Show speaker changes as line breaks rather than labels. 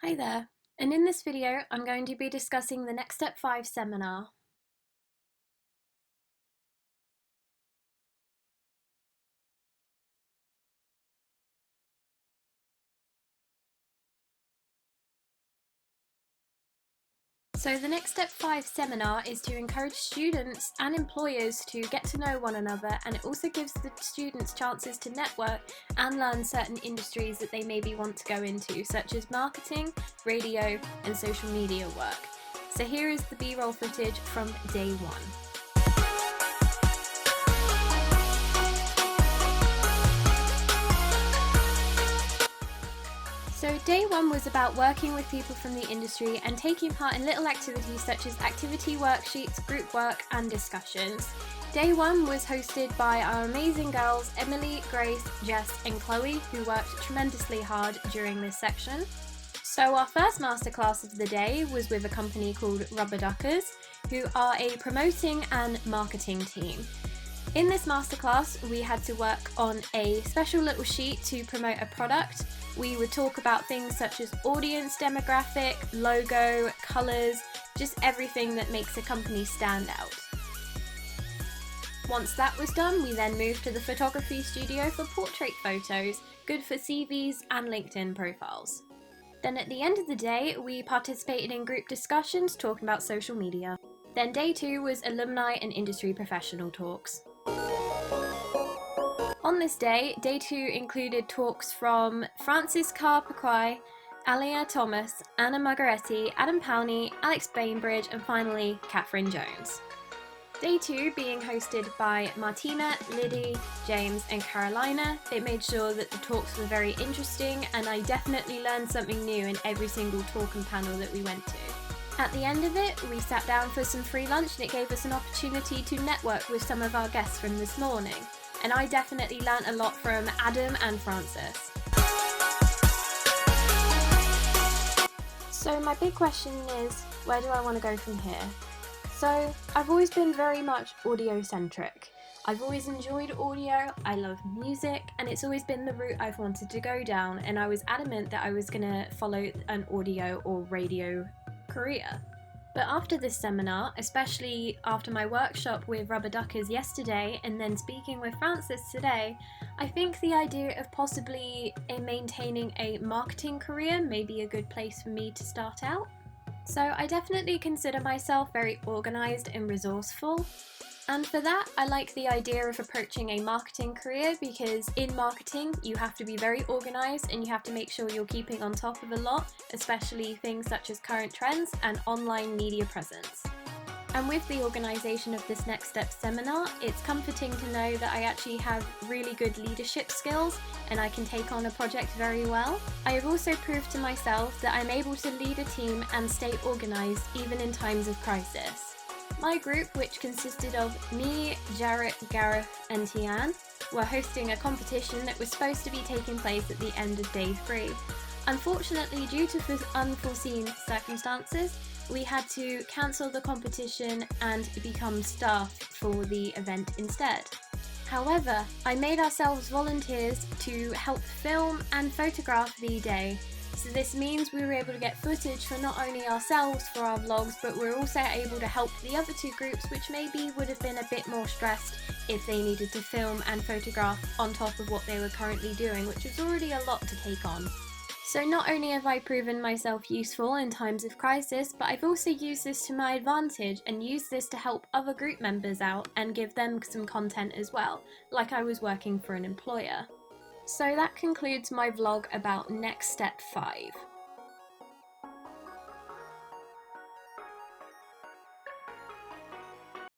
Hi there, and in this video I'm going to be discussing the NextStep5 seminar. So the NextStep5 seminar is to encourage students and employers to get to know one another, and it also gives the students chances to network and learn certain industries that they maybe want to go into, such as marketing, radio and social media work. So here is the B-roll footage from day one. So day one was about working with people from the industry and taking part in little activities such as activity worksheets, group work and discussions. Day one was hosted by our amazing girls Emily, Grace, Jess and Chloe, who worked tremendously hard during this section. So our first masterclass of the day was with a company called Hubbard, who are a promoting and marketing team. In this masterclass, we had to work on a special little sheet to promote a product. We would talk about things such as audience demographic, logo, colours, just everything that makes a company stand out. Once that was done, we then moved to the photography studio for portrait photos, good for CVs and LinkedIn profiles. Then at the end of the day, we participated in group discussions talking about social media. Then day two was alumni and industry professional talks. On this day, day two included talks from Francis Carr-Paquai, Alia Thomas, Anna Margaretti, Adam Powney, Alex Bainbridge and finally Catherine Jones. Day two being hosted by Martina, Liddy, James and Carolina. It made sure that the talks were very interesting and I definitely learned something new in every single talk and panel that we went to. At the end of it, we sat down for some free lunch and it gave us an opportunity to network with some of our guests from this morning. And I definitely learnt a lot from Adam and Francis. So my big question is, where do I want to go from here? So I've always been very much audio centric. I've always enjoyed audio, I love music, and it's always been the route I've wanted to go down, and I was adamant that I was going to follow an audio or radio career. But after this seminar, especially after my workshop with Rubber Duckers yesterday and then speaking with Francis today, I think the idea of possibly maintaining a marketing career may be a good place for me to start out. So I definitely consider myself very organised and resourceful. And for that, I like the idea of approaching a marketing career because in marketing, you have to be very organised and you have to make sure you're keeping on top of a lot, especially things such as current trends and online media presence. And with the organisation of this Next Step seminar, it's comforting to know that I actually have really good leadership skills and I can take on a project very well. I have also proved to myself that I'm able to lead a team and stay organised even in times of crisis. My group, which consisted of me, Jarett, Gareth and Tiann, were hosting a competition that was supposed to be taking place at the end of day 3. Unfortunately, due to unforeseen circumstances, we had to cancel the competition and become staff for the event instead. However, I made ourselves volunteers to help film and photograph the day. So this means we were able to get footage for not only ourselves for our vlogs, but we're also able to help the other two groups which maybe would have been a bit more stressed if they needed to film and photograph on top of what they were currently doing, which was already a lot to take on. So not only have I proven myself useful in times of crisis, but I've also used this to my advantage and used this to help other group members out and give them some content as well, like I was working for an employer. So that concludes my vlog about Next Step 5.